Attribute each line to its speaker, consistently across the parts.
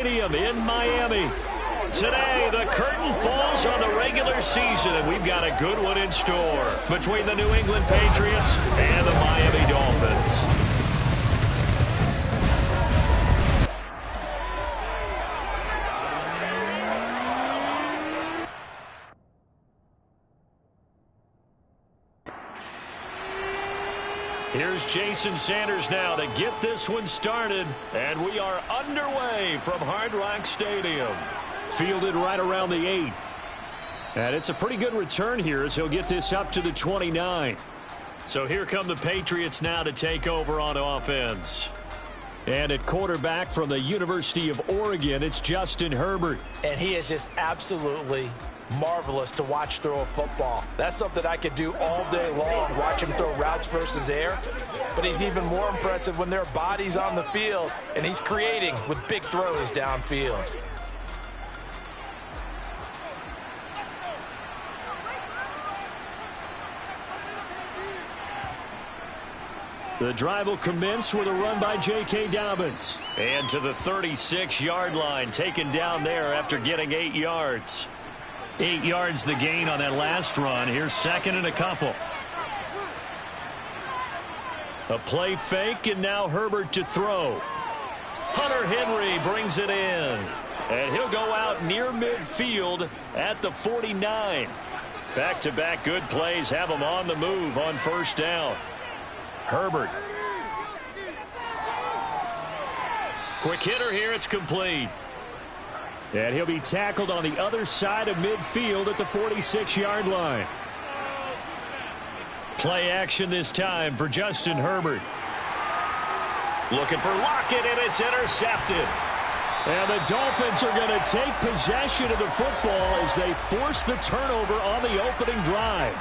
Speaker 1: In Miami. Today, the curtain falls on the regular season, and we've got a good one in store between the New England Patriots and the Miami Dolphins. Here's Jason Sanders now to get this one started, and we are underway from Hard Rock Stadium. Fielded right around the 8. And it's a pretty good return here as he'll get this up to the 29. So here come the Patriots now to take over on offense. And at quarterback from the University of Oregon, it's Justin Herbert.
Speaker 2: And he is just absolutely marvelous to watch throw a football. That's something I could do all day long, watch him throw routes versus air. But he's even more impressive when there are bodies on the field, and he's creating with big throws downfield.
Speaker 1: The drive will commence with a run by J.K. Dobbins. And to the 36-yard line, taken down there after getting 8 yards. 8 yards the gain on that last run. Here's second and a couple. A play fake, and now Herbert to throw. Hunter Henry brings it in. And he'll go out near midfield at the 49. Back-to-back good plays have him on the move on first down. Herbert. Quick hitter here, it's complete. And he'll be tackled on the other side of midfield at the 46-yard line. Play action this time for Justin Herbert. Looking for Lockett, and it's intercepted. And the Dolphins are going to take possession of the football as they force the turnover on the opening drive.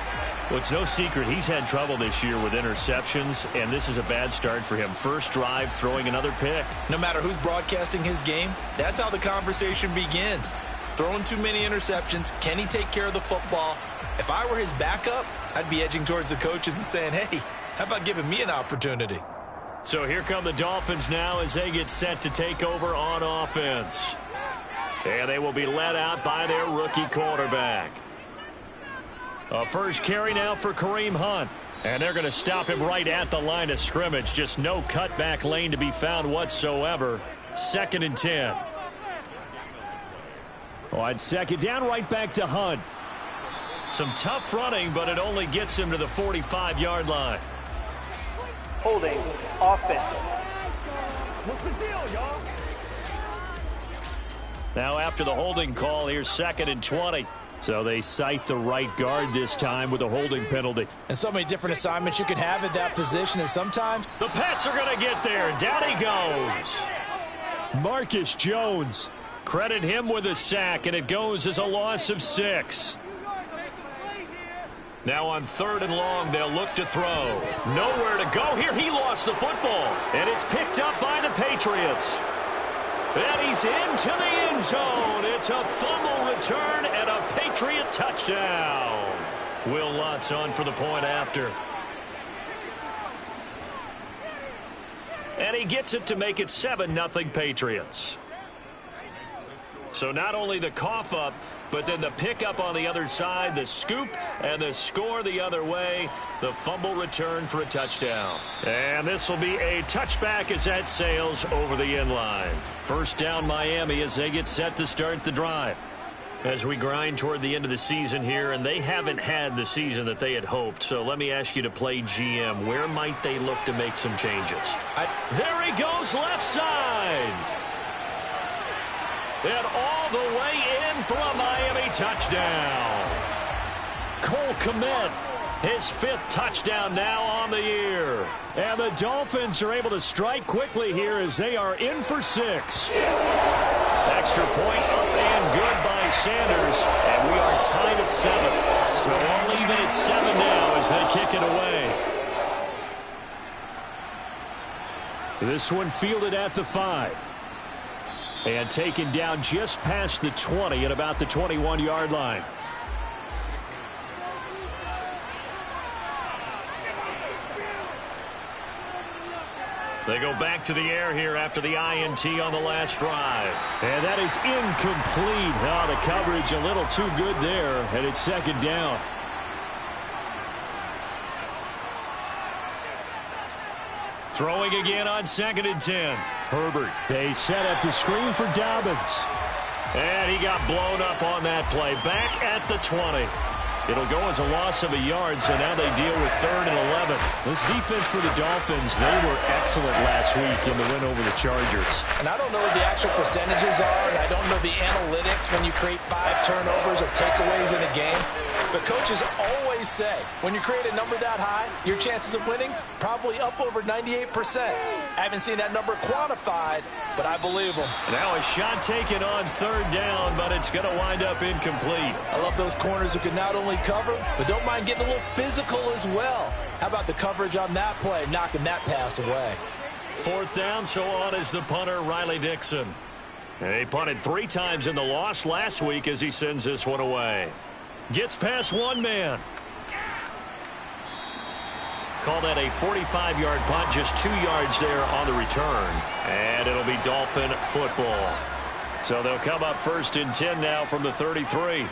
Speaker 1: Well, it's no secret he's had trouble this year with interceptions, and this is a bad start for him. First drive, throwing another pick.
Speaker 2: No matter who's broadcasting his game, that's how the conversation begins. Throwing too many interceptions, can he take care of the football? If I were his backup, I'd be edging towards the coaches and saying, hey, how about giving me an opportunity?
Speaker 1: So here come the Dolphins now as they get set to take over on offense. And they will be led out by their rookie quarterback. A first carry now for Kareem Hunt. And they're going to stop him right at the line of scrimmage. Just no cutback lane to be found whatsoever. 2nd and 10. On second down, right back to Hunt. Some tough running, but it only gets him to the 45-yard line.
Speaker 3: Holding offense.
Speaker 1: What's the deal, y'all? Now after the holding call, here's 2nd and 20. So they cite the right guard this time with a holding penalty.
Speaker 2: And so many different assignments you can have at that position, and sometimes
Speaker 1: the Pats are going to get there. Down he goes. Marcus Jones. Credit him with a sack, and it goes as a loss of 6. Now on 3rd and long, they'll look to throw. Nowhere to go here. He lost the football, and it's picked up by the Patriots. And he's into the end zone. It's a fumble return and a Patriot touchdown. Will Lutz on for the point after. And he gets it to make it 7-0 Patriots. So not only the cough up, but then the pickup on the other side, the scoop, and the score the other way. The fumble return for a touchdown. And this will be a touchback as that sails over the end line. First down Miami as they get set to start the drive. As we grind toward the end of the season here, and they haven't had the season that they had hoped. So let me ask you to play GM. Where might they look to make some changes? There he goes, left side. And all the way in for a Miami touchdown. Cole Kmet, his 5th touchdown now on the year. And the Dolphins are able to strike quickly here as they are in for 6. Extra point up and good by Sanders. And we are tied at 7. So all even at 7 now as they kick it away. This one fielded at the 5. And taken down just past the 20 at about the 21-yard line. They go back to the air here after the INT on the last drive.
Speaker 4: And that is incomplete. Oh, the coverage a little too good there, and it's second down.
Speaker 1: Throwing again on 2nd and 10.
Speaker 4: Herbert, they set up the screen for Dobbins.
Speaker 1: And he got blown up on that play. Back at the 20. It'll go as a loss of a yard, so now they deal with 3rd and 11.
Speaker 4: This defense for the Dolphins, they were excellent last week in the win over the Chargers.
Speaker 2: And I don't know what the actual percentages are, and I don't know the analytics when you create 5 turnovers or takeaways in a game. But coaches always say, when you create a number that high, your chances of winning probably up over 98%. I haven't seen that number quantified, but I believe them.
Speaker 1: Now a shot taken on 3rd down, but it's going to wind up incomplete.
Speaker 2: I love those corners who can not only cover, but don't mind getting a little physical as well. How about the coverage on that play, knocking that pass away?
Speaker 1: 4th down, so on is the punter, Riley Dixon. And he punted 3 times in the loss last week as he sends this one away. Gets past one man. Call that a 45-yard punt, just 2 yards there on the return. And it'll be Dolphin football. So they'll come up 1st and 10 now from the 33.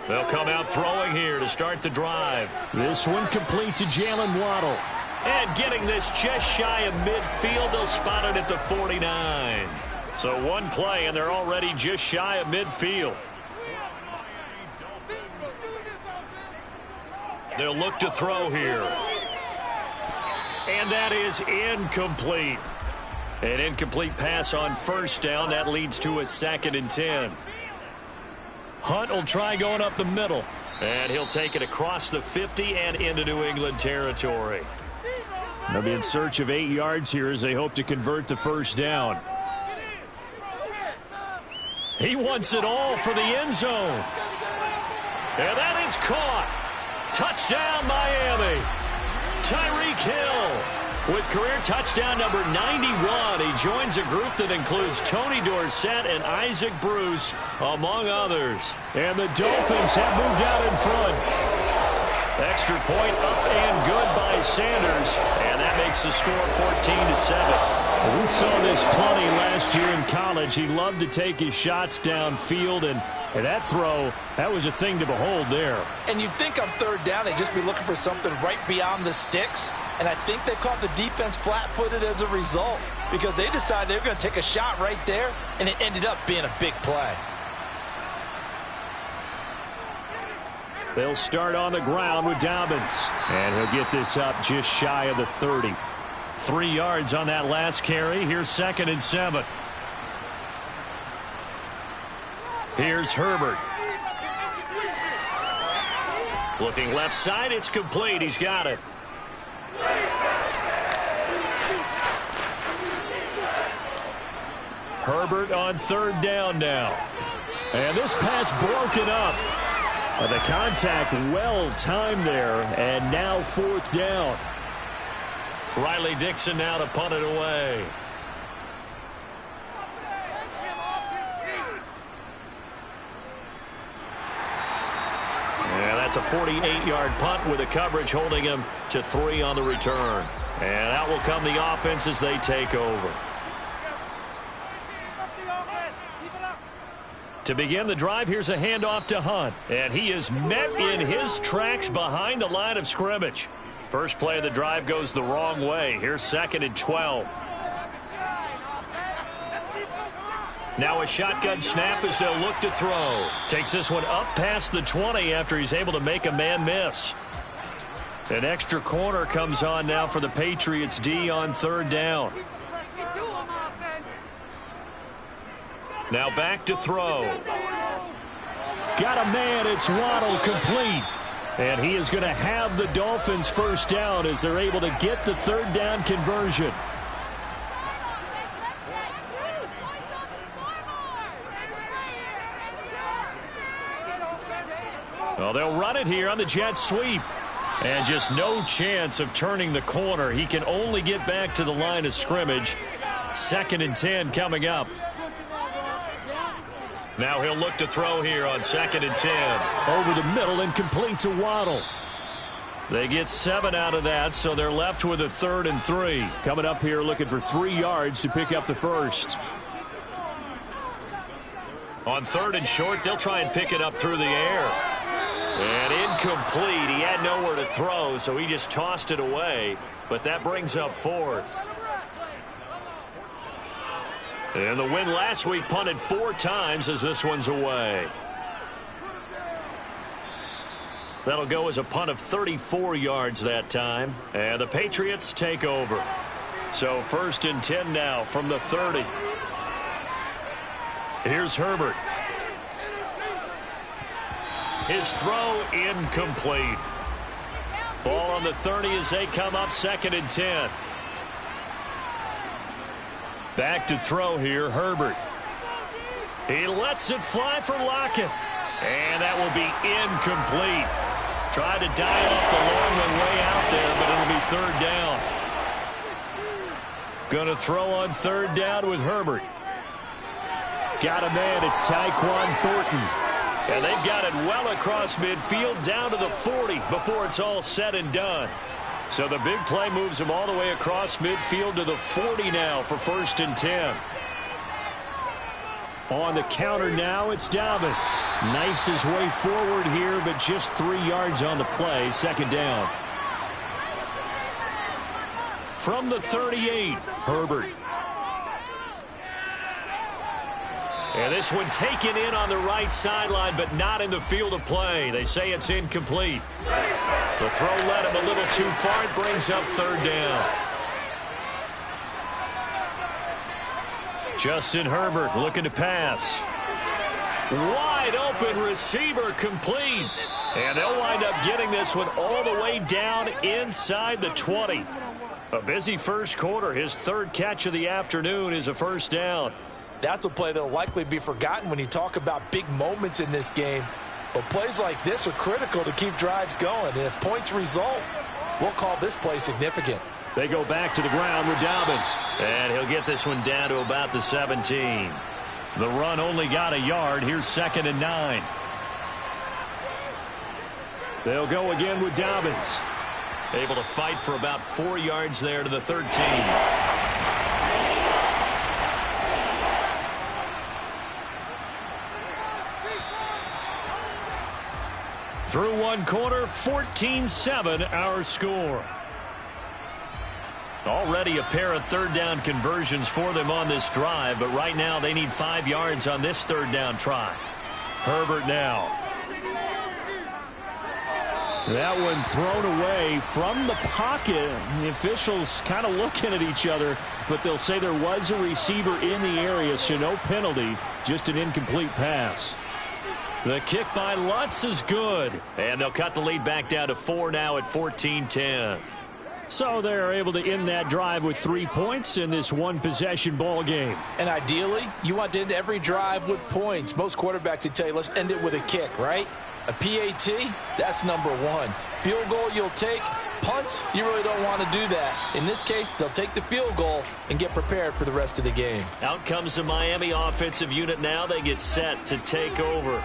Speaker 1: They'll come out throwing here to start the drive.
Speaker 4: This one complete to Jalen Waddle.
Speaker 1: And getting this just shy of midfield, they'll spot it at the 49. So one play, and they're already just shy of midfield. They'll look to throw here. And that is incomplete. An incomplete pass on 1st down. That leads to a 2nd and 10. Hunt will try going up the middle. And he'll take it across the 50 and into New England territory.
Speaker 4: They'll be in search of 8 yards here as they hope to convert the 1st down.
Speaker 1: He wants it all for the end zone. And that is caught. Touchdown, Miami. Tyreek Hill with career touchdown number 91. He joins a group that includes Tony Dorsett and Isaac Bruce, among others.
Speaker 4: And the Dolphins have moved out in front.
Speaker 1: Extra point up and good by Sanders. And that makes the score 14-7.
Speaker 4: We saw this plenty last year in college. He loved to take his shots downfield, and that throw, that was a thing to behold there.
Speaker 2: And you'd think on 3rd down they'd just be looking for something right beyond the sticks. And I think they caught the defense flat-footed as a result because they decided they were going to take a shot right there, and it ended up being a big play.
Speaker 4: They'll start on the ground with Dobbins. And he'll get this up just shy of the 30.
Speaker 1: 3 yards on that last carry. Here's 2nd and 7. Here's Herbert. Looking left side. It's complete. He's got it. Herbert on 3rd down now.
Speaker 4: And this pass broken up. The contact well timed there. And now 4th down.
Speaker 1: Riley Dixon now to punt it away. And that's a 48-yard punt with a coverage holding him to 3 on the return. And out will come the offense as they take over. To begin the drive, here's a handoff to Hunt. And he is met in his tracks behind the line of scrimmage. First play of the drive goes the wrong way. Here's 2nd and 12. Now a shotgun snap as they'll look to throw. Takes this one up past the 20 after he's able to make a man miss. An extra corner comes on now for the Patriots D on 3rd down. Now back to throw.
Speaker 4: Got a man. It's Waddle, complete. And he is going to have the Dolphins 1st down as they're able to get the 3rd down conversion.
Speaker 1: Well, they'll run it here on the jet sweep. And just no chance of turning the corner. He can only get back to the line of scrimmage. 2nd and 10 coming up. Now he'll look to throw here on 2nd and 10.
Speaker 4: Over the middle and complete to Waddle. They get 7 out of that, so they're left with a 3rd and 3. Coming up here looking for 3 yards to pick up the first.
Speaker 1: On 3rd and short, they'll try and pick it up through the air. And incomplete. He had nowhere to throw, so he just tossed it away. But that brings up 4th. And the win last week punted 4 times as this one's away. That'll go as a punt of 34 yards that time. And the Patriots take over. So 1st and 10 now from the 30. Here's Herbert. His throw incomplete. Ball on the 30 as they come up 2nd and 10. Back to throw here, Herbert. He lets it fly for Lockett. And that will be incomplete. Tried to dial up the long way out there, but it'll be 3rd down. Going to throw on 3rd down with Herbert. Got a man. It's Tyquan Thornton. And they've got it well across midfield down to the 40 before it's all said and done. So the big play moves him all the way across midfield to the 40 now for 1st and 10. On the counter now, it's Dobbins. Knifes his way forward here, but just 3 yards on the play. 2nd down. From the 38, Herbert. And this one taken in on the right sideline, but not in the field of play. They say it's incomplete. The throw led him a little too far. It brings up 3rd down. Justin Herbert looking to pass. Wide open receiver complete. And they'll wind up getting this one all the way down inside the 20. A busy first quarter. His 3rd catch of the afternoon is a 1st down.
Speaker 2: That's a play that will likely be forgotten when you talk about big moments in this game. But plays like this are critical to keep drives going. And if points result, we'll call this play significant.
Speaker 4: They go back to the ground with Dobbins.
Speaker 1: And he'll get this one down to about the 17.
Speaker 4: The run only got a yard. Here's 2nd and 9. They'll go again with Dobbins.
Speaker 1: Able to fight for about 4 yards there to the 13.
Speaker 4: Through one quarter, 14-7 our score.
Speaker 1: Already a pair of 3rd down conversions for them on this drive, but right now they need 5 yards on this 3rd down try.
Speaker 4: Herbert now. That one thrown away from the pocket. The officials kind of looking at each other, but they'll say there was a receiver in the area, so no penalty, just an incomplete pass.
Speaker 1: The kick by Lutz is good. And they'll cut the lead back down to 4 now at 14-10.
Speaker 4: So they're able to end that drive with 3 points in this one-possession ball game.
Speaker 2: And ideally, you want to end every drive with points. Most quarterbacks would tell you, let's end it with a kick, right? A PAT, that's number 1. Field goal you'll take. Punts, you really don't want to do that. In this case, they'll take the field goal and get prepared for the rest of the game.
Speaker 1: Out comes the Miami offensive unit now. They get set to take over.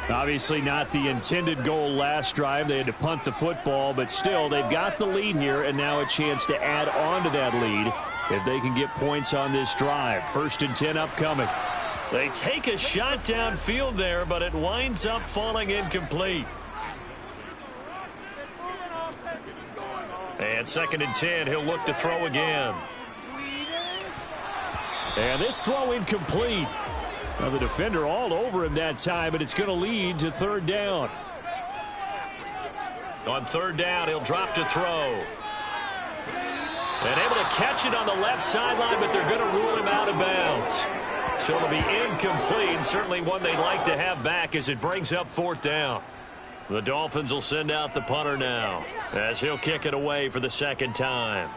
Speaker 4: Obviously not the intended goal last drive. They had to punt the football, but still they've got the lead here and now a chance to add on to that lead if they can get points on this drive. 1st and 10 upcoming.
Speaker 1: They take a shot downfield there, but it winds up falling incomplete. And 2nd and 10, he'll look to throw again.
Speaker 4: And this throw incomplete. Now the defender all over him that time, but it's going to lead to 3rd down.
Speaker 1: On 3rd down, he'll drop to throw. And able to catch it on the left sideline, but they're going to rule him out of bounds. So it'll be incomplete. Certainly one they'd like to have back as it brings up 4th down. The Dolphins will send out the punter now as he'll kick it away for the 2nd time.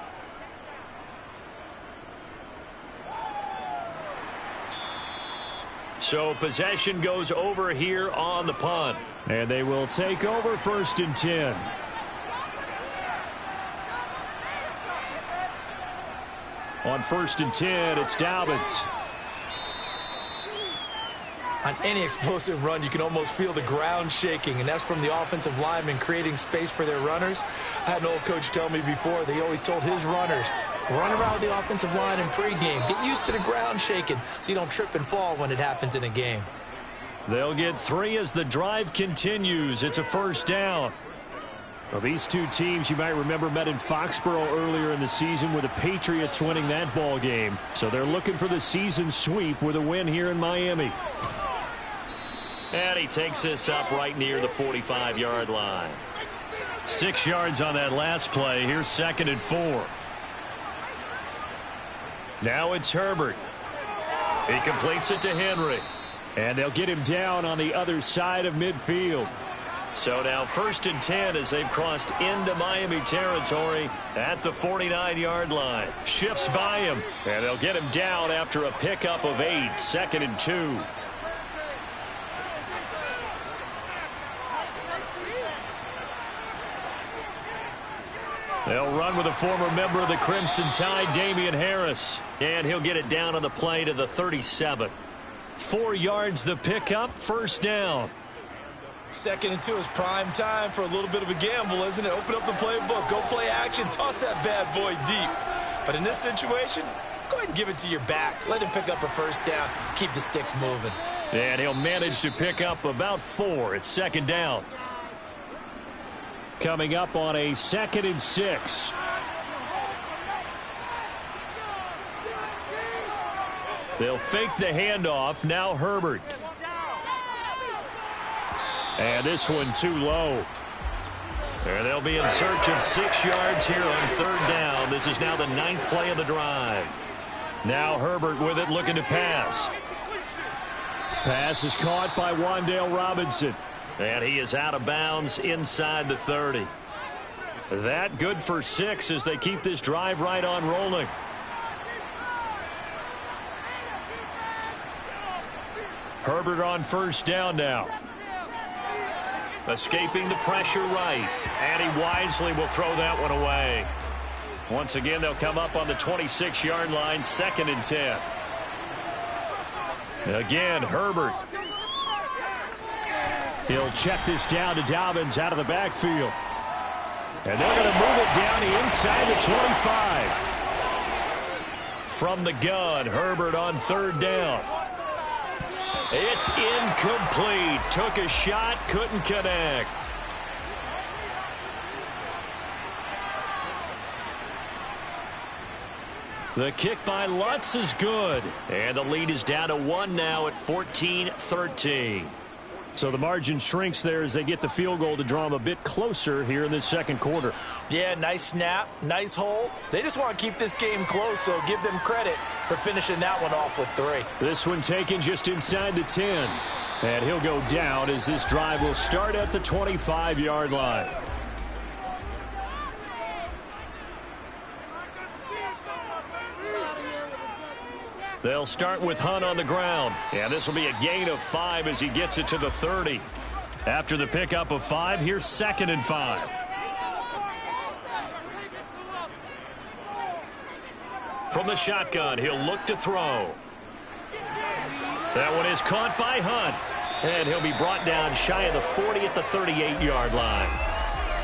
Speaker 1: So possession goes over here on the punt.
Speaker 4: And they will take over 1st and 10. On 1st and 10, it's Dobbins.
Speaker 2: On any explosive run, you can almost feel the ground shaking, and that's from the offensive linemen creating space for their runners. I had an old coach tell me before, they always told his runners, run around the offensive line in pregame. Get used to the ground shaking so you don't trip and fall when it happens in a game.
Speaker 1: They'll get 3 as the drive continues. It's a first down.
Speaker 4: Well, these two teams, you might remember, met in Foxborough earlier in the season with the Patriots winning that ball game. So they're looking for the season sweep with a win here in Miami.
Speaker 1: And he takes this up right near the 45-yard line. 6 yards on that last play. Here's 2nd and 4. Now it's Herbert. He completes it to Henry.
Speaker 4: And they'll get him down on the other side of midfield.
Speaker 1: So now 1st and 10 as they've crossed into Miami territory at the 49-yard line. Shifts by him. And they'll get him down after a pickup of 8. 2nd and 2. They'll run with a former member of the Crimson Tide, Damian Harris. And he'll get it down on the play to the 37. 4 yards the pickup, first down.
Speaker 2: 2nd and 2 is prime time for a little bit of a gamble, isn't it? Open up the playbook, go play action, toss that bad boy deep. But in this situation, go ahead and give it to your back. Let him pick up a first down. Keep the sticks moving.
Speaker 1: And he'll manage to pick up about 4. It's 2nd down.
Speaker 4: Coming up on a 2nd and 6.
Speaker 1: They'll fake the handoff. Now Herbert.
Speaker 4: And this one too low.
Speaker 1: And they'll be in search of 6 yards here on 3rd down. This is now the 9th play of the drive. Now Herbert with it, looking to pass.
Speaker 4: Pass is caught by Wan'Dale Robinson.
Speaker 1: And he is out of bounds inside the 30. That good for 6 as they keep this drive right on rolling. Herbert on 1st down now. Escaping the pressure right. And he wisely will throw that one away. Once again, they'll come up on the 26-yard line, 2nd and 10. Again, Herbert.
Speaker 4: He'll check this down to Dobbins out of the backfield. And they're going to move it down the inside the 25.
Speaker 1: From the gun, Herbert on 3rd down. It's incomplete. Took a shot, couldn't connect. The kick by Lutz is good. And the lead is down to 1 now at 14-13.
Speaker 4: So the margin shrinks there as they get the field goal to draw them a bit closer here in this 2nd quarter.
Speaker 2: Yeah, nice snap, nice hold. They just want to keep this game close, so give them credit for finishing that one off with 3.
Speaker 4: This one taken just inside the 10. And he'll go down as this drive will start at the 25-yard line.
Speaker 1: They'll start with Hunt on the ground. And this will be a gain of 5 as he gets it to the 30. After the pickup of 5, here's 2nd and 5. From the shotgun, he'll look to throw. That one is caught by Hunt. And he'll be brought down shy of the 40 at the 38-yard line.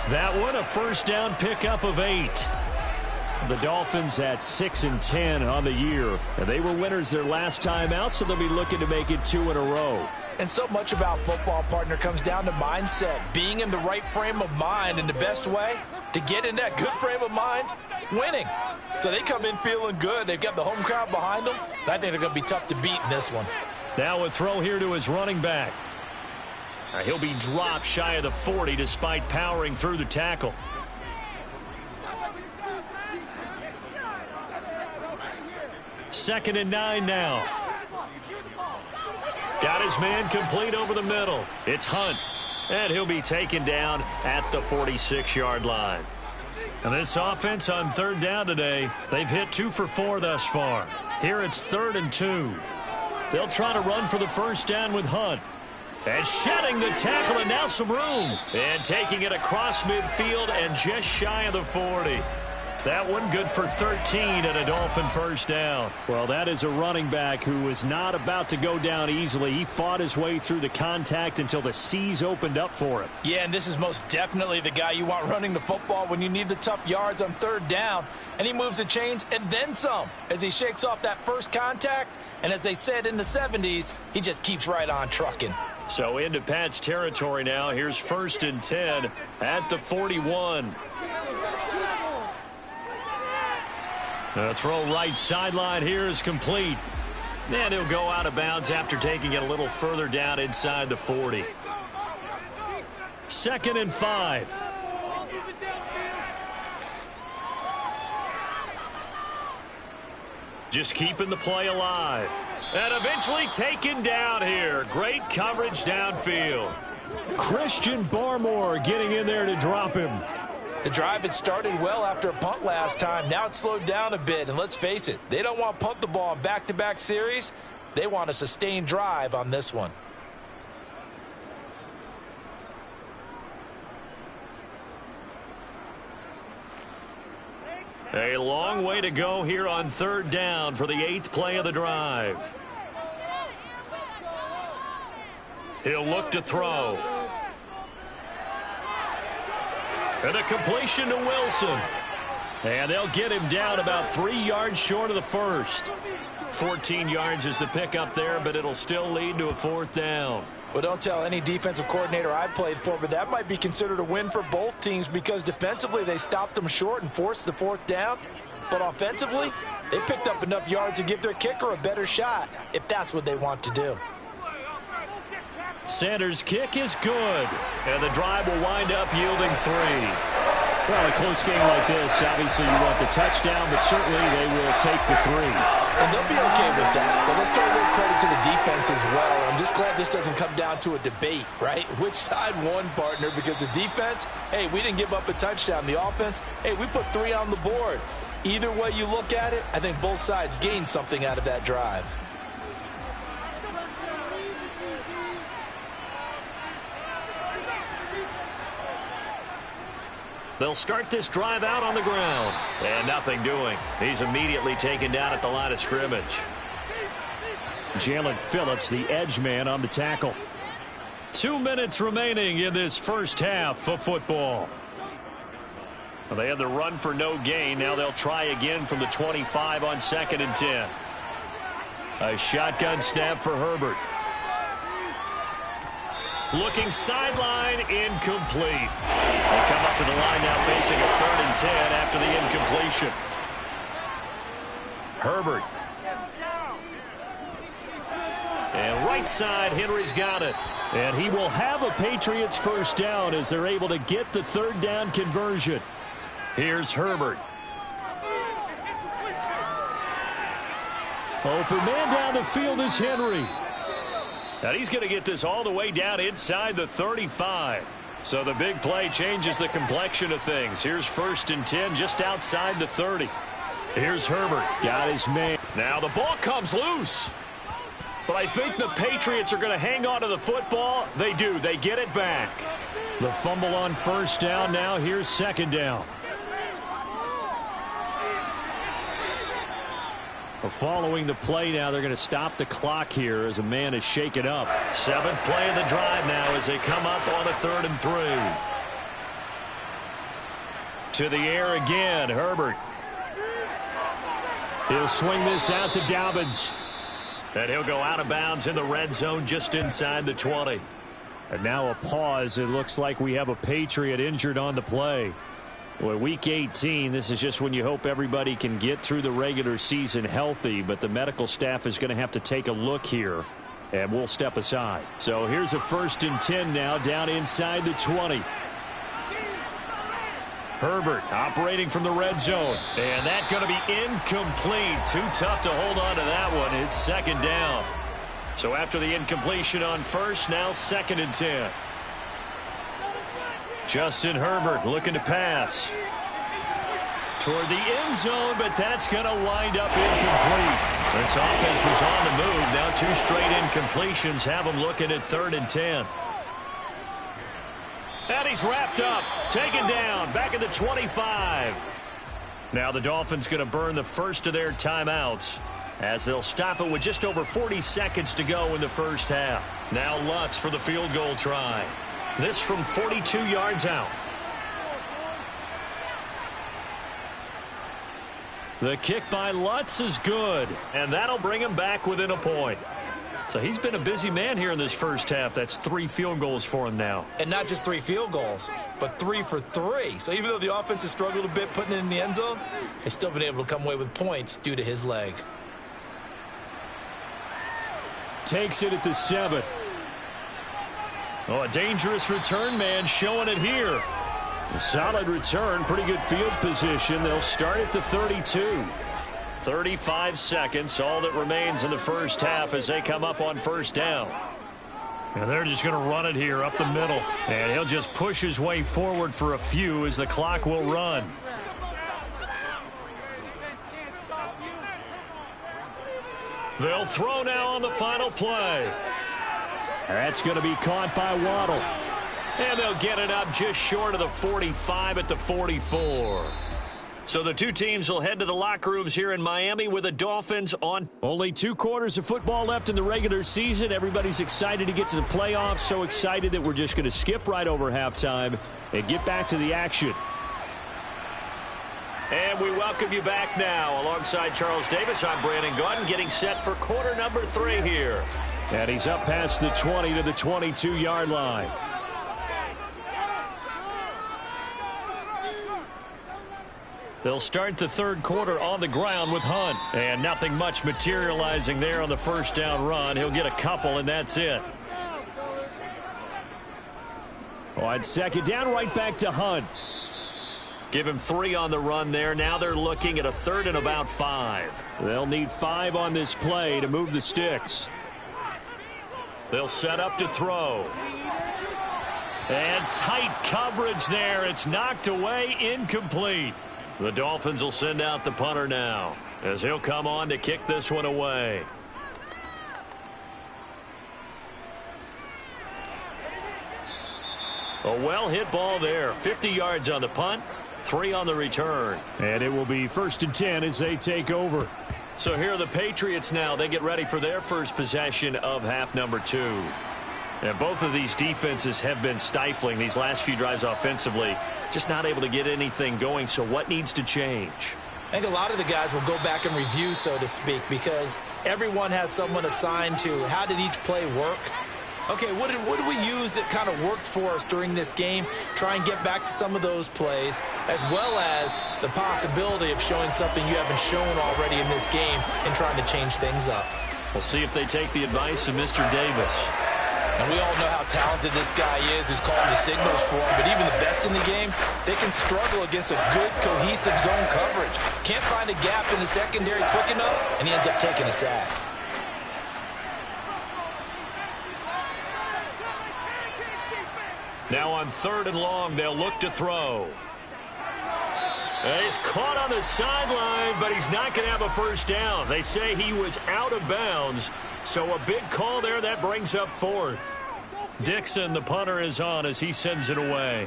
Speaker 1: That one, a first down pickup of 8.
Speaker 4: The Dolphins at 6 and 10 on the year. And they were winners their last time out, so they'll be looking to make it 2 in a row.
Speaker 2: And so much about football, partner, comes down to mindset. Being in the right frame of mind, and the best way to get in that good frame of mind, winning. So they come in feeling good. They've got the home crowd behind them. I think they're going to be tough to beat in this one.
Speaker 1: Now a throw here to his running back. He'll be dropped shy of the 40 despite powering through the tackle. Second and 9 now. Got his man complete over the middle. It's Hunt. And he'll be taken down at the 46-yard line. And this offense on 3rd down today, they've hit 2 for 4 thus far. Here it's 3rd and 2. They'll try to run for the first down with Hunt. And shedding the tackle, and now some room. And taking it across midfield and just shy of the 40. That one good for 13 and a Dolphin first down.
Speaker 4: Well, that is a running back who was not about to go down easily. He fought his way through the contact until the seas opened up for him.
Speaker 2: Yeah, and this is most definitely the guy you want running the football when you need the tough yards on third down. And he moves the chains and then some as he shakes off that first contact. And as they said in the 70s, he just keeps right on trucking.
Speaker 1: So into Pat's territory now. Here's 1st and 10 at the 41. The throw right sideline here is complete. And he'll go out of bounds after taking it a little further down inside the 40. 2nd and 5. Just keeping the play alive. And eventually taken down here. Great coverage downfield.
Speaker 4: Christian Barmore getting in there to drop him.
Speaker 2: The drive had started well after a punt last time. Now it's slowed down a bit. And let's face it, they don't want to punt the ball in back-to-back series. They want a sustained drive on this one.
Speaker 1: A long way to go here on 3rd down for the 8th play of the drive. He'll look to throw. And a completion to Wilson. And they'll get him down about 3 yards short of the first. 14 yards is the pickup there, but it'll still lead to a 4th down.
Speaker 2: Well, don't tell any defensive coordinator I played for, but that might be considered a win for both teams because defensively they stopped them short and forced the 4th down. But offensively, they picked up enough yards to give their kicker a better shot if that's what they want to do.
Speaker 1: Sanders' kick is good, and the drive will wind up yielding 3.
Speaker 4: Well, a close game like this, obviously you want the touchdown, but certainly they will take the 3.
Speaker 2: And they'll be okay with that. But let's throw a little credit to the defense as well. I'm just glad this doesn't come down to a debate, right? Which side won, partner? Because the defense, hey, we didn't give up a touchdown. The offense, hey, we put 3 on the board. Either way you look at it, I think both sides gained something out of that drive.
Speaker 1: They'll start this drive out on the ground. And nothing doing. He's immediately taken down at the line of scrimmage.
Speaker 4: Jalen Phillips, the edge man, on the tackle.
Speaker 1: 2 minutes remaining in this first half of football. Well, they had the run for no gain. Now they'll try again from the 25 on 2nd and 10. A shotgun snap for Herbert. Looking sideline, incomplete. They come up to the line now facing a 3rd and 10 after the incompletion. Herbert. And right side, Henry's got it.
Speaker 4: And he will have a Patriots first down as they're able to get the 3rd down conversion.
Speaker 1: Here's Herbert.
Speaker 4: Open man down the field is Henry.
Speaker 1: And he's going to get this all the way down inside the 35. So the big play changes the complexion of things. Here's 1st and 10 just outside the 30. Here's Herbert.
Speaker 4: Got his man.
Speaker 1: Now the ball comes loose. But I think the Patriots are going to hang on to the football. They do. They get it back.
Speaker 4: The fumble on 1st down. Now here's 2nd down. Following the play now, they're going to stop the clock here as a man is shaken up.
Speaker 1: 7th play of the drive now as they come up on a 3rd and 3. To the air again, Herbert.
Speaker 4: He'll swing this out to Dobbins.
Speaker 1: And he'll go out of bounds in the red zone just inside the 20.
Speaker 4: And now a pause. It looks like we have a Patriot injured on the play. Well, week 18, this is just when you hope everybody can get through the regular season healthy, but the medical staff is going to have to take a look here, and we'll step aside. So here's a 1st and 10 now down inside the 20.
Speaker 1: Herbert operating from the red zone, and that's going to be incomplete. Too tough to hold on to that one. It's 2nd down. So after the incompletion on 1st, now 2nd and 10. Justin Herbert looking to pass toward the end zone, but that's going to wind up incomplete. This offense was on the move. Now 2 straight incompletions have them looking at 3rd and 10. And he's wrapped up, taken down, back at the 25. Now the Dolphins going to burn the first of their timeouts as they'll stop it with just over 40 seconds to go in the first half. Now Lutz for the field goal try. This from 42 yards out. The kick by Lutz is good, and that'll bring him back within a point. So he's been a busy man here in this first half. That's 3 field goals for him now.
Speaker 2: And not just 3 field goals, but 3 for 3. So even though the offense has struggled a bit putting it in the end zone, they've still been able to come away with points due to his leg.
Speaker 4: Takes it at the 7.
Speaker 1: Oh, a dangerous return man showing it here.
Speaker 4: A solid return, pretty good field position. They'll start at the 32.
Speaker 1: 35 seconds, all that remains in the first half as they come up on first down. And they're just going to run it here up the middle. And he'll just push his way forward for a few as the clock will run. They'll throw now on the final play.
Speaker 4: That's going to be caught by Waddle.
Speaker 1: And they'll get it up just short of the 45 at the 44. So the two teams will head to the locker rooms here in Miami with the Dolphins on.
Speaker 4: Only 2 quarters of football left in the regular season. Everybody's excited to get to the playoffs. So excited that we're just going to skip right over halftime and get back to the action.
Speaker 1: And we welcome you back now. Alongside Charles Davis, I'm Brandon Gaudin, getting set for quarter number 3 here.
Speaker 4: And he's up past the 20 to the 22-yard line.
Speaker 1: They'll start the third quarter on the ground with Hunt. And nothing much materializing there on the first down run. He'll get a couple, and that's it.
Speaker 4: On second down, right back to Hunt.
Speaker 1: Give him 3 on the run there. Now they're looking at a third and about 5.
Speaker 4: They'll need 5 on this play to move the sticks.
Speaker 1: They'll set up to throw. And tight coverage there. It's knocked away, incomplete. The Dolphins will send out the punter now as he'll come on to kick this one away. A well-hit ball there. 50 yards on the punt, 3 on the return.
Speaker 4: And it will be 1st and 10 as they take over.
Speaker 1: So here are the Patriots now. They get ready for their first possession of half number 2. And both of these defenses have been stifling these last few drives offensively. Just not able to get anything going. So what needs to change?
Speaker 2: I think a lot of the guys will go back and review, so to speak, because everyone has someone assigned to how did each play work. Okay, what did we use that kind of worked for us during this game? Try and get back to some of those plays, as well as the possibility of showing something you haven't shown already in this game and trying to change things up.
Speaker 1: We'll see if they take the advice of Mr. Davis.
Speaker 2: And we all know how talented this guy is who's calling the signals for him, but even the best in the game, they can struggle against a good, cohesive zone coverage. Can't find a gap in the secondary quick enough, and he ends up taking a sack.
Speaker 1: Now on 3rd and long, they'll look to throw. And he's caught on the sideline, but he's not going to have a first down. They say he was out of bounds, so a big call there that brings up 4th. Dixon, the punter, is on as he sends it away.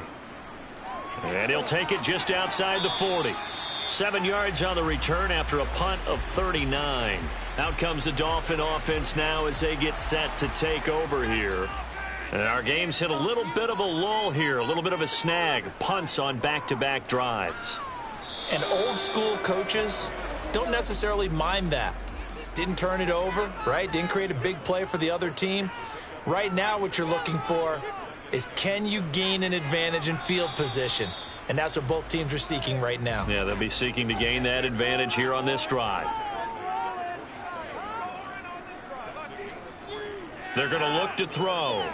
Speaker 1: And he'll take it just outside the 40. 7 yards on the return after a punt of 39. Out comes the Dolphin offense now as they get set to take over here. And our game's hit a little bit of a lull here, a little bit of a snag. Punts on back-to-back drives.
Speaker 2: And old-school coaches don't necessarily mind that. Didn't turn it over, right? Didn't create a big play for the other team. Right now what you're looking for is can you gain an advantage in field position? And that's what both teams are seeking right now.
Speaker 1: Yeah, they'll be seeking to gain that advantage here on this drive. They're going to look to throw.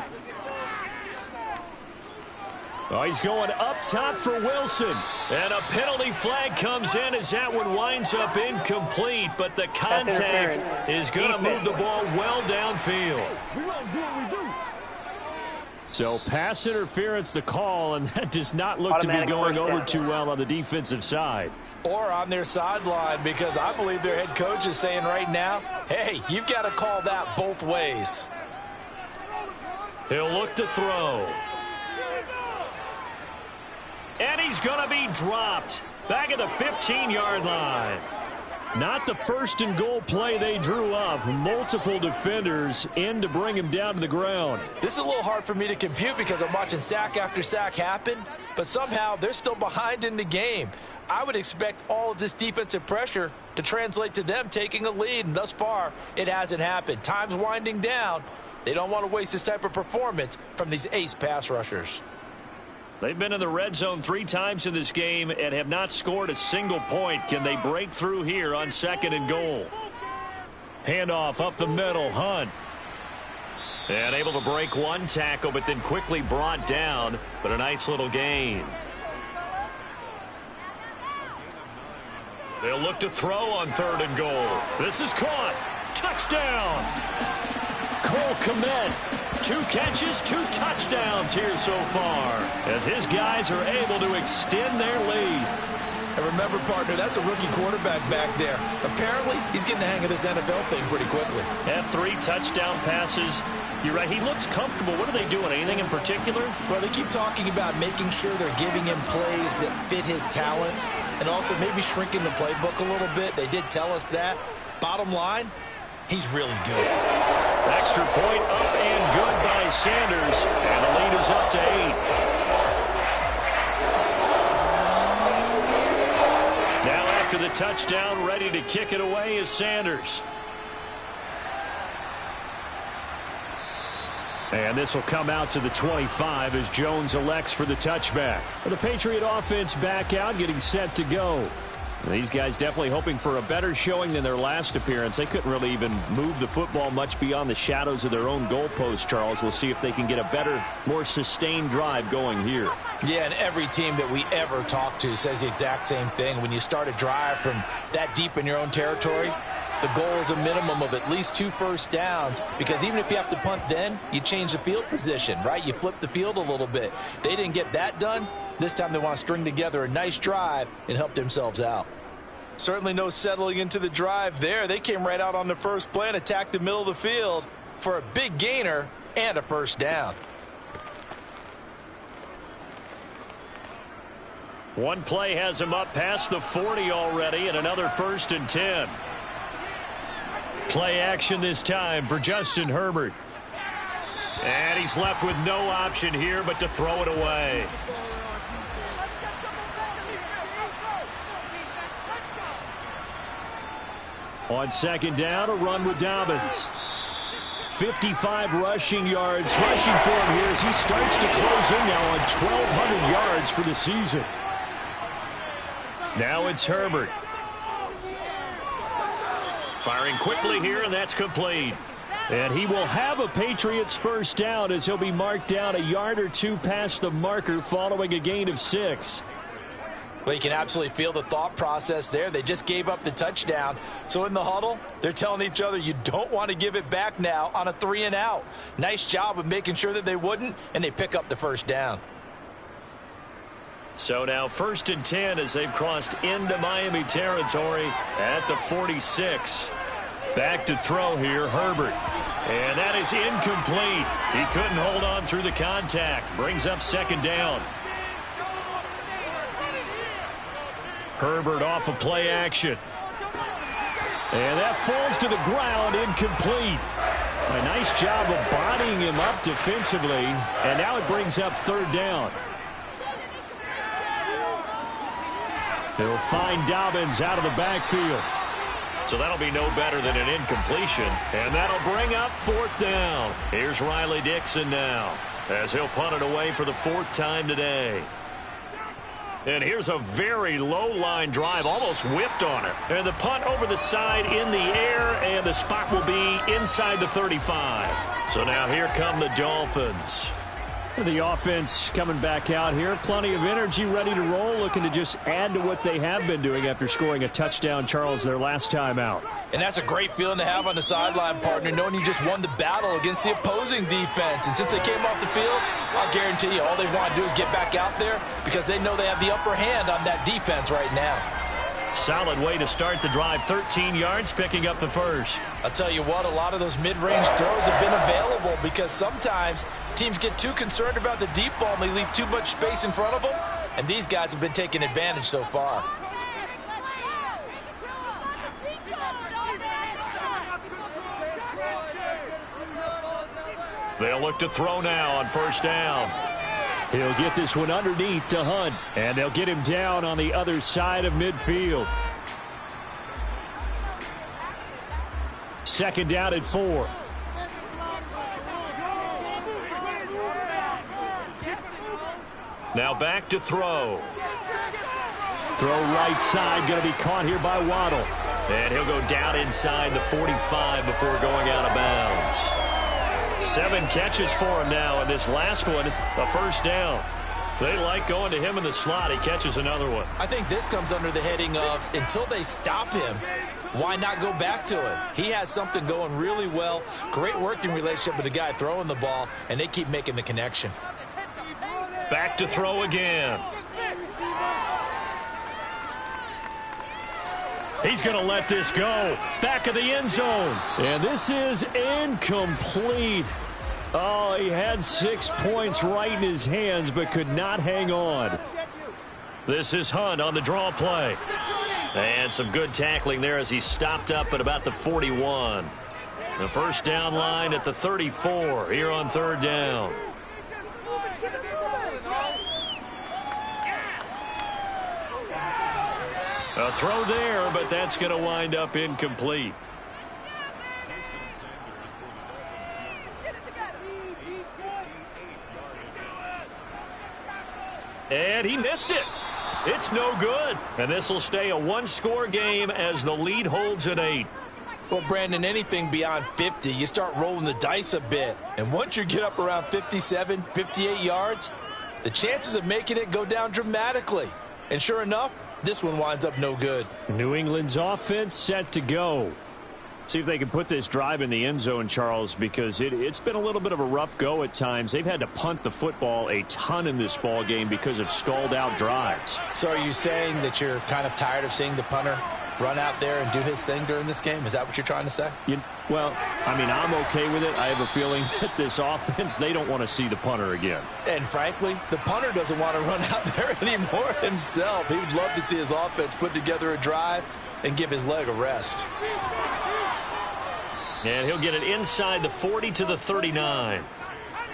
Speaker 4: Oh, he's going up top for Wilson.
Speaker 1: And a penalty flag comes in as that one winds up incomplete, but the contact is going to move the ball well downfield.
Speaker 4: So pass interference the call, and that does not look to be going over too well on the defensive side.
Speaker 2: Or on their sideline, because I believe their head coach is saying right now, hey, you've got to call that both ways.
Speaker 1: He'll look to throw. And he's going to be dropped. Back at the 15-yard line.
Speaker 4: Not the first and goal play they drew up. Multiple defenders in to bring him down to the ground.
Speaker 2: This is a little hard for me to compute because I'm watching sack after sack happen, but somehow they're still behind in the game. I would expect all of this defensive pressure to translate to them taking a lead, and thus far, it hasn't happened. Time's winding down. They don't want to waste this type of performance from these ace pass rushers.
Speaker 1: They've been in the red zone 3 times in this game and have not scored a single point. Can they break through here on 2nd and goal? Handoff up the middle, Hunt. And able to break one tackle, but then quickly brought down, but a nice little gain. They'll look to throw on 3rd and goal. This is caught. Touchdown. Cole Kmet. 2 catches, 2 touchdowns here so far, as his guys are able to extend their lead.
Speaker 2: And remember, partner, that's a rookie quarterback back there. Apparently, he's getting the hang of this NFL thing pretty quickly.
Speaker 1: Had 3 touchdown passes. You're right, he looks comfortable. What are they doing? Anything in particular?
Speaker 2: Well, they keep talking about making sure they're giving him plays that fit his talents and also maybe shrinking the playbook a little bit. They did tell us that. Bottom line, he's really good.
Speaker 1: Extra point up and good by Sanders. And the lead is up to 8. Now after the touchdown, ready to kick it away is Sanders.
Speaker 4: And this will come out to the 25 as Jones elects for the touchback. The Patriot offense back out, getting set to go. These guys definitely hoping for a better showing than their last appearance. They couldn't really even move the football much beyond the shadows of their own goalpost, Charles. We'll see if they can get a better, more sustained drive going here.
Speaker 2: Yeah, and every team that we ever talk to says the exact same thing. When you start a drive from that deep in your own territory, the goal is a minimum of at least 2 first downs, because even if you have to punt then, you change the field position, right? You flip the field a little bit. They didn't get that done. This time they want to string together a nice drive and help themselves out. Certainly no settling into the drive there. They came right out on the first play and attacked the middle of the field for a big gainer and a first down.
Speaker 1: One play has him up past the 40 already, and another 1st and 10. Play action this time for Justin Herbert. And he's left with no option here but to throw it away.
Speaker 4: On 2nd down, a run with Dobbins. 55 rushing yards rushing for him here as he starts to close in now on 1,200 yards for the season.
Speaker 1: Now it's Herbert. Firing quickly here, and that's complete.
Speaker 4: And he will have a Patriots first down as he'll be marked down a yard or 2 past the marker following a gain of 6.
Speaker 2: Well, you can absolutely feel the thought process there. They just gave up the touchdown. So in the huddle, they're telling each other, you don't want to give it back now on a 3 and out. Nice job of making sure that they wouldn't, and they pick up the first down.
Speaker 1: So now 1st and 10 as they've crossed into Miami territory at the 46. Back to throw here, Herbert. And that is incomplete. He couldn't hold on through the contact. Brings up 2nd down. Herbert off of play action. And that falls to the ground, incomplete. A nice job of bodying him up defensively. And now it brings up 3rd down. They'll find Dobbins out of the backfield. So that'll be no better than an incompletion. And that'll bring up 4th down. Here's Riley Dixon now, as he'll punt it away for the 4th time today. And here's a very low-line drive, almost whiffed on it. And the punt over the side in the air, and the spot will be inside the 35. So now here come the Dolphins.
Speaker 4: The offense coming back out here. Plenty of energy, ready to roll, looking to just add to what they have been doing after scoring a touchdown, Charles, their last time out.
Speaker 2: And that's a great feeling to have on the sideline, partner, knowing you just won the battle against the opposing defense. And since they came off the field, I'll guarantee you all they want to do is get back out there because they know they have the upper hand on that defense right now.
Speaker 1: Solid way to start the drive. 13 yards, picking up the first.
Speaker 2: I'll tell you what, a lot of those mid-range throws have been available because sometimes teams get too concerned about the deep ball and they leave too much space in front of them. And these guys have been taking advantage so far.
Speaker 1: They'll look to throw now on first down.
Speaker 4: He'll get this one underneath to Hunt, and they'll get him down on the other side of midfield. Second down at 4.
Speaker 1: Now back to throw.
Speaker 4: Throw right side, going to be caught here by Waddle.
Speaker 1: And he'll go down inside the 45 before going out of bounds. 7 catches for him now, and this last one, a first down. They like going to him in the slot. He catches another one.
Speaker 2: I think this comes under the heading of, until they stop him, why not go back to it? He has something going really well. Great working relationship with the guy throwing the ball, and they keep making the connection.
Speaker 1: Back to throw again. He's going to let this go. Back of the end zone.
Speaker 4: And this is incomplete. Oh, he had 6 points right in his hands, but could not hang on.
Speaker 1: This is Hunt on the draw play. And some good tackling there as he stopped up at about the 41. The first down line at the 34 here on third down. A throw there, but that's going to wind up incomplete. And he missed it. It's no good. And this will stay a one-score game as the lead holds at 8.
Speaker 2: Well, Brandon, anything beyond 50, you start rolling the dice a bit. And once you get up around 57, 58 yards, the chances of making it go down dramatically. And sure enough, this one winds up no good.
Speaker 4: New England's offense set to go. See if they can put this drive in the end zone, Charles, because it's been a little bit of a rough go at times. They've had to punt the football a ton in this ball game because of stalled-out drives.
Speaker 2: So are you saying that you're kind of tired of seeing the punter run out there and do his thing during this game? Is that what you're trying to say?
Speaker 4: Well, I mean, I'm okay with it. I have a feeling that this offense, they don't want to see the punter again.
Speaker 2: And frankly, the punter doesn't want to run out there anymore himself. He would love to see his offense put together a drive and give his leg a rest.
Speaker 1: And he'll get it inside the 40 to the 39.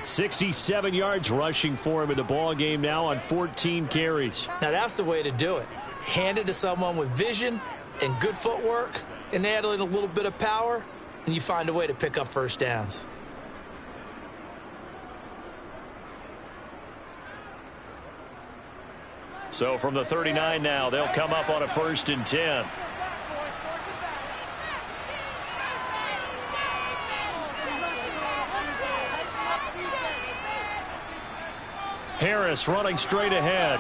Speaker 4: 67 yards rushing for him in the ball game now on 14 carries.
Speaker 2: Now that's the way to do it. Hand it to someone with vision and good footwork, and add in a little bit of power, and you find a way to pick up first downs.
Speaker 1: So from the 39 now, they'll come up on a 1st and 10. Harris running straight ahead.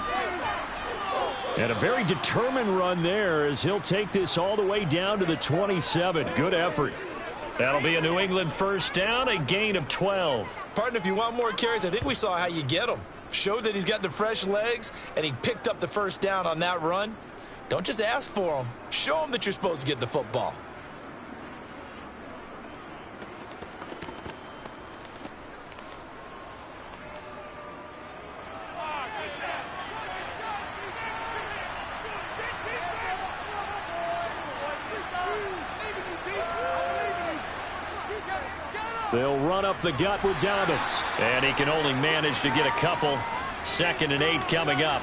Speaker 1: And a very determined run there as he'll take this all the way down to the 27. Good effort. That'll be a New England first down, a gain of 12.
Speaker 2: Partner, if you want more carries, I think we saw how you get them. Showed that he's got the fresh legs, and he picked up the first down on that run. Don't just ask for them. Show them that you're supposed to get the football.
Speaker 4: They'll run up the gut with Dobbins.
Speaker 1: And he can only manage to get a couple. 2nd and 8 coming up.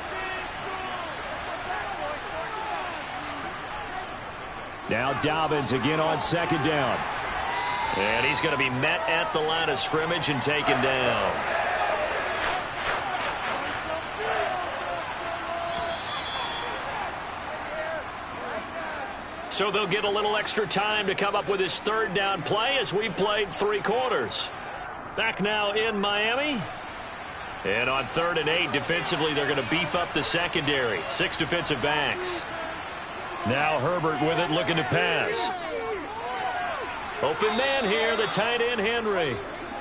Speaker 4: Now Dobbins again on 2nd down.
Speaker 1: And he's going to be met at the line of scrimmage and taken down. So they'll get a little extra time to come up with his 3rd down play as we've played 3 quarters. Back now in Miami. And on 3rd and 8, defensively, they're going to beef up the secondary. 6 defensive backs. Now Herbert with it, looking to pass. Open man here, the tight end Henry.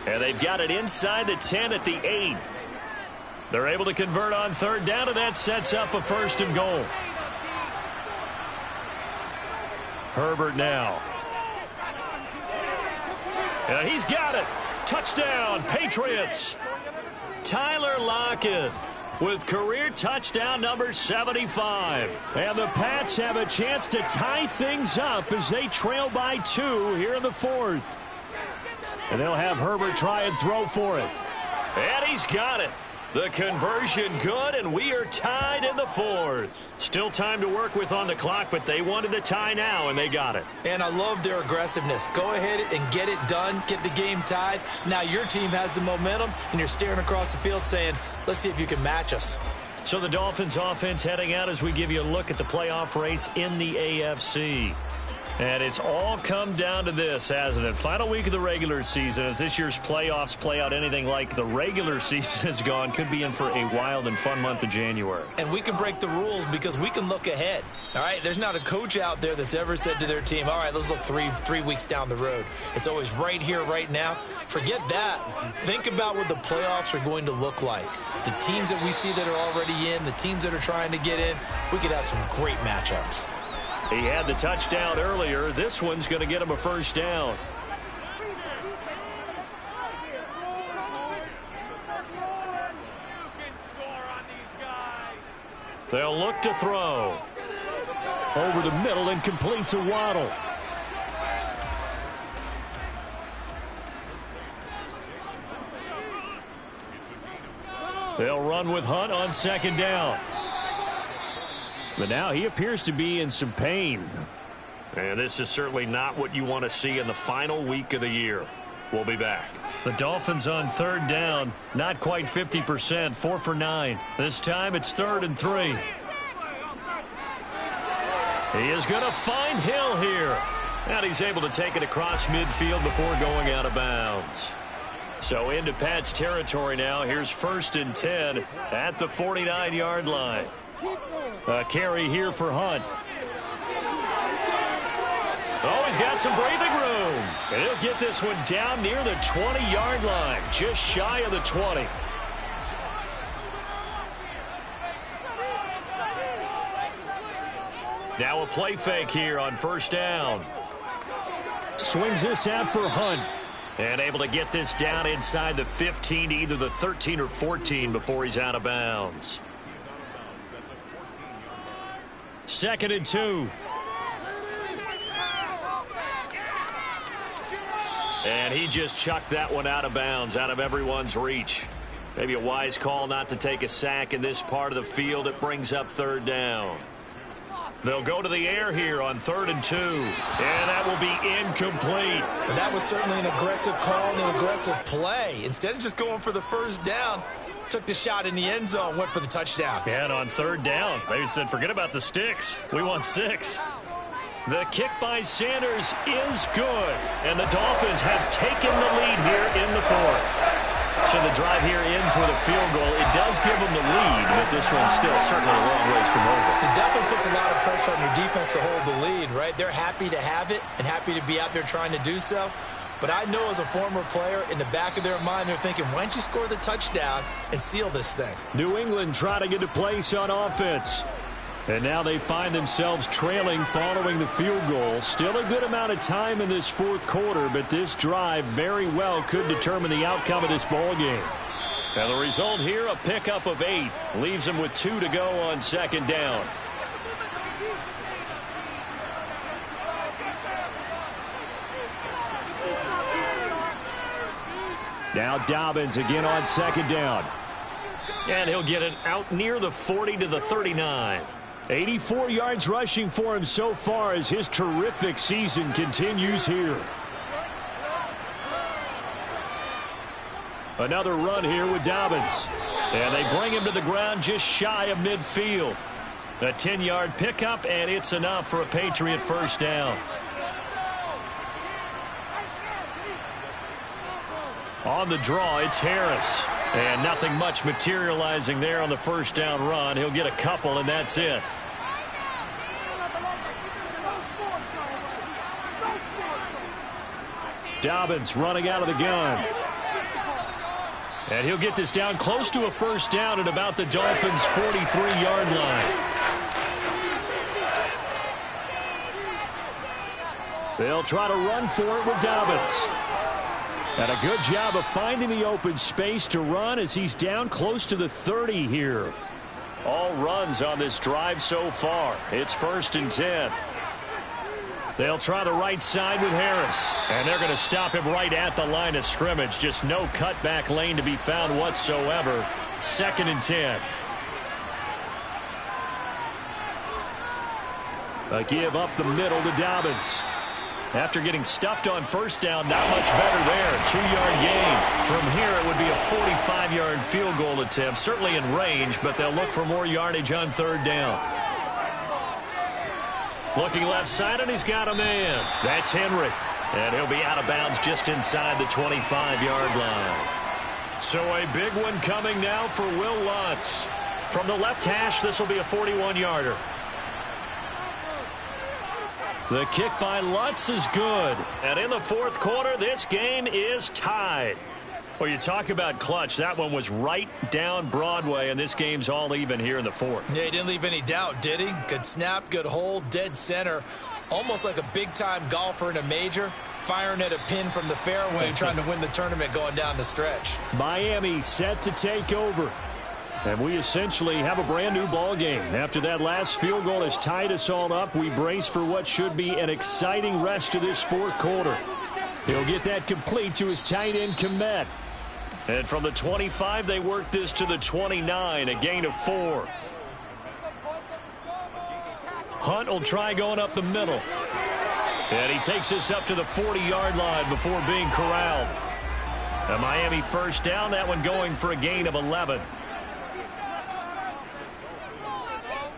Speaker 1: And they've got it inside the 10 at the 8. They're able to convert on 3rd down, and that sets up a 1st and goal. Herbert now. And he's got it. Touchdown, Patriots. Tyler Lockett. with career touchdown number 75. And the Pats have a chance to tie things up as they trail by 2 here in the 4th. And they'll have Herbert try and throw for it. And he's got it. The conversion good, and we are tied in the 4th. Still time to work with on the clock, but they wanted the tie now, and they got it.
Speaker 2: And I love their aggressiveness. Go ahead and get it done, get the game tied. Now your team has the momentum, and you're staring across the field saying, let's see if you can match us.
Speaker 1: So the Dolphins offense heading out as we give you a look at the playoff race in the AFC. And it's all come down to this, hasn't it? Final week of the regular season. As this year's playoffs play out anything like the regular season has gone, could be in for a wild and fun month of January.
Speaker 2: And we can break the rules because we can look ahead. All right, there's not a coach out there that's ever said to their team, all right, let's look three weeks down the road. It's always right here, right now. Forget that. Think about what the playoffs are going to look like. The teams that we see that are already in, the teams that are trying to get in, we could have some great matchups.
Speaker 1: He had the touchdown earlier. This one's going to get him a first down. They'll look to throw.
Speaker 4: Over the middle and complete to Waddle.
Speaker 1: They'll run with Hunt on second down.
Speaker 4: But now he appears to be in some pain.
Speaker 1: And this is certainly not what you want to see in the final week of the year. We'll be back. The Dolphins on third down. Not quite 50%. 4 for 9. This time it's 3rd and 3. He is going to find Hill here. And he's able to take it across midfield before going out of bounds. So into Pat's territory now. Here's 1st and 10 at the 49-yard line.
Speaker 4: A carry here for Hunt.
Speaker 1: Oh, he's got some breathing room. And he'll get this one down near the 20-yard line, just shy of the 20. Now a play fake here on first down.
Speaker 4: Swings this out for Hunt.
Speaker 1: And able to get this down inside the 15 to either the 13 or 14 before he's out of bounds. 2nd and 2. And he just chucked that one out of bounds, out of everyone's reach. Maybe a wise call not to take a sack in this part of the field. It brings up 3rd down. They'll go to the air here on 3rd and 2. And that will be incomplete.
Speaker 2: But that was certainly an aggressive call and an aggressive play. Instead of just going for the first down, took the shot in the end zone, went for the touchdown.
Speaker 1: And on 3rd down, they said, forget about the sticks. We want 6. The kick by Sanders is good. And the Dolphins have taken the lead here in the 4th. So the drive here ends with a field goal. It does give them the lead, but this one's still certainly a long ways from over.
Speaker 2: It definitely puts a lot of pressure on your defense to hold the lead, right? They're happy to have it and happy to be out there trying to do so. But I know as a former player, in the back of their mind, they're thinking, why don't you score the touchdown and seal this thing?
Speaker 4: New England trying to get a place on offense. And now they find themselves trailing following the field goal. Still a good amount of time in this 4th quarter, but this drive very well could determine the outcome of this ball game. And the result here, a pickup of 8. Leaves them with 2 to go on 2nd down. Now Dobbins again on 2nd down.
Speaker 1: And he'll get it out near the 40 to the 39.
Speaker 4: 84 yards rushing for him so far as his terrific season continues here. Another run here with Dobbins.
Speaker 1: And they bring him to the ground just shy of midfield. A 10-yard pickup, and it's enough for a Patriot first down. On the draw, it's Harris. And nothing much materializing there on the first down run. He'll get a couple, and that's it.
Speaker 4: Dobbins running out of the gun.
Speaker 1: And he'll get this down close to a first down at about the Dolphins' 43-yard line.
Speaker 4: They'll try to run for it with Dobbins. And a good job of finding the open space to run as he's down close to the 30 here.
Speaker 1: All runs on this drive so far. It's 1st and 10. They'll try the right side with Harris. And they're going to stop him right at the line of scrimmage. Just no cutback lane to be found whatsoever. 2nd and 10. A give up the middle to Dobbins. After getting stuffed on 1st down, not much better there. 2-yard gain. From here, it would be a 45-yard field goal attempt. Certainly in range, but they'll look for more yardage on 3rd down. Looking left side, and he's got a man. That's Henry. And he'll be out of bounds just inside the 25-yard line. So a big one coming now for Will Lutz. From the left hash, this will be a 41-yarder. The kick by Lutz is good. And in the 4th quarter, this game is tied. Well, you talk about clutch. That one was right down Broadway, and this game's all even here in the 4th.
Speaker 2: Yeah, he didn't leave any doubt, did he? Good snap, good hold, dead center. Almost like a big-time golfer in a major, firing at a pin from the fairway, trying to win the tournament going down the stretch.
Speaker 4: Miami set to take over. And we essentially have a brand-new ball game. After that last field goal has tied us all up, we brace for what should be an exciting rest of this 4th quarter. He'll get that complete to his tight end, Kmet.
Speaker 1: And from the 25, they work this to the 29, a gain of 4. Hunt will try going up the middle. And he takes this up to the 40-yard line before being corralled. A Miami 1st down, that one going for a gain of 11.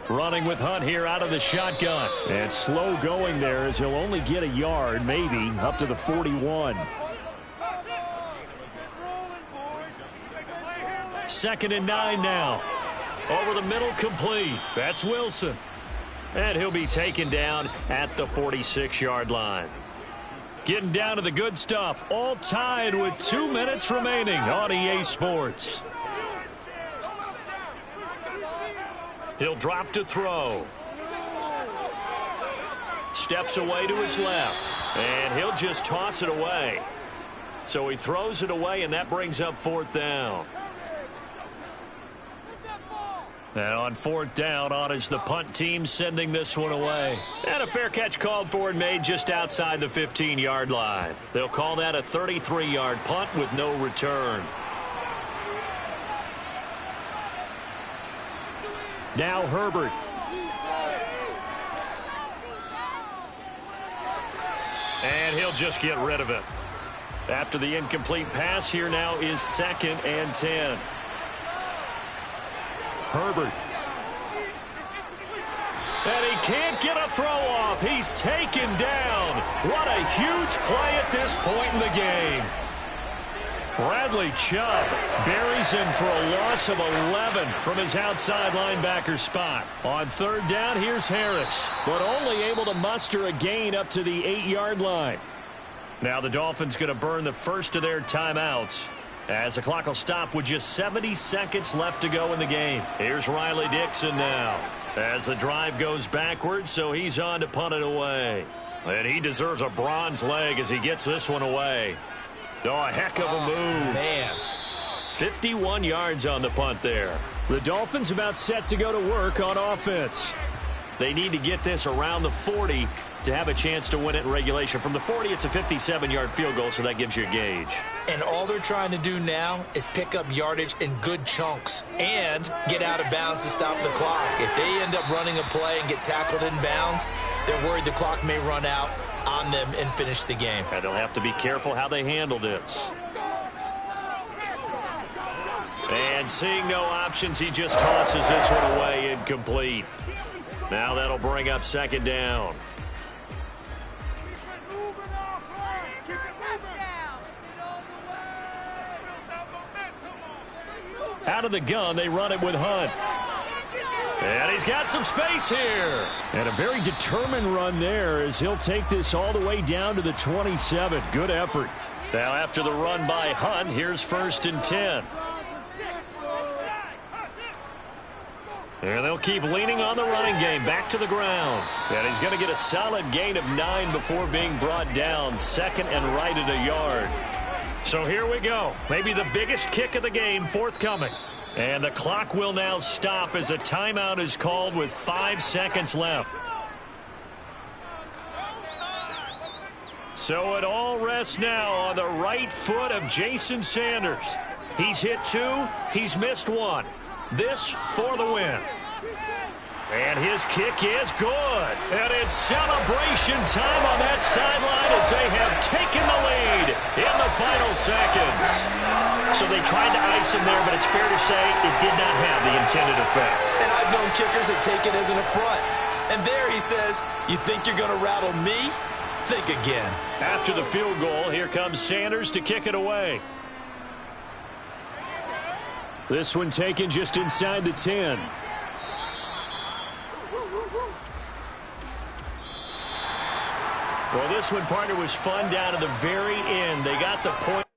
Speaker 1: Running with Hunt here out of the shotgun.
Speaker 4: And slow going there as he'll only get a yard, maybe, up to the 41.
Speaker 1: 2nd and 9 now. Over the middle, complete. That's Wilson. And he'll be taken down at the 46-yard line. Getting down to the good stuff. All tied with 2 minutes remaining on EA Sports. He'll drop to throw. Steps away to his left. And he'll just toss it away. So he throws it away, and that brings up 4th down. And on 4th down, on is the punt team sending this one away. And a fair catch called for and made just outside the 15-yard line. They'll call that a 33-yard punt with no return.
Speaker 4: Now Herbert.
Speaker 1: And he'll just get rid of it. After the incomplete pass, here now is 2nd and 10.
Speaker 4: Herbert.
Speaker 1: And he can't get a throw off. He's taken down. What a huge play at this point in the game. Bradley Chubb buries him for a loss of 11 from his outside linebacker spot. On 3rd down, here's Harris, but only able to muster a gain up to the 8-yard line. Now the Dolphins going to burn the first of their timeouts, as the clock will stop with just 70 seconds left to go in the game. Here's Riley Dixon now as the drive goes backwards, so he's on to punt it away. And he deserves a bronze leg as he gets this one away. Oh, a heck of a move.
Speaker 2: Man.
Speaker 1: 51 yards on the punt there.
Speaker 4: The Dolphins about set to go to work on offense.
Speaker 1: They need to get this around the 40 to have a chance to win it in regulation. From the 40, it's a 57-yard field goal, so that gives you a gauge.
Speaker 2: And all they're trying to do now is pick up yardage in good chunks and get out of bounds to stop the clock. If they end up running a play and get tackled in bounds, they're worried the clock may run out on them and finish the game.
Speaker 1: And they'll have to be careful how they handle this. And seeing no options, he just tosses this one away incomplete. Now that'll bring up 2nd down. Out of the gun, they run it with Hunt. And he's got some space here.
Speaker 4: And a very determined run there as he'll take this all the way down to the 27. Good effort.
Speaker 1: Now after the run by Hunt, here's 1st and 10. And they'll keep leaning on the running game. Back to the ground. And he's going to get a solid gain of 9 before being brought down. 2nd and right at a yard. So here we go. Maybe the biggest kick of the game forthcoming. And the clock will now stop as a timeout is called with 5 seconds left. So it all rests now on the right foot of Jason Sanders. He's hit 2. He's missed 1. This for the win. And his kick is good. And it's celebration time on that sideline as they have taken the lead in the final seconds. So they tried to ice him there, but it's fair to say it did not have the intended effect.
Speaker 2: And I've known kickers that take it as an affront. And there he says, you think you're going to rattle me? Think again.
Speaker 1: After the field goal, here comes Sanders to kick it away.
Speaker 4: This one taken just inside the 10.
Speaker 1: Well, this one, partner, was fun down to the very end. They got the point.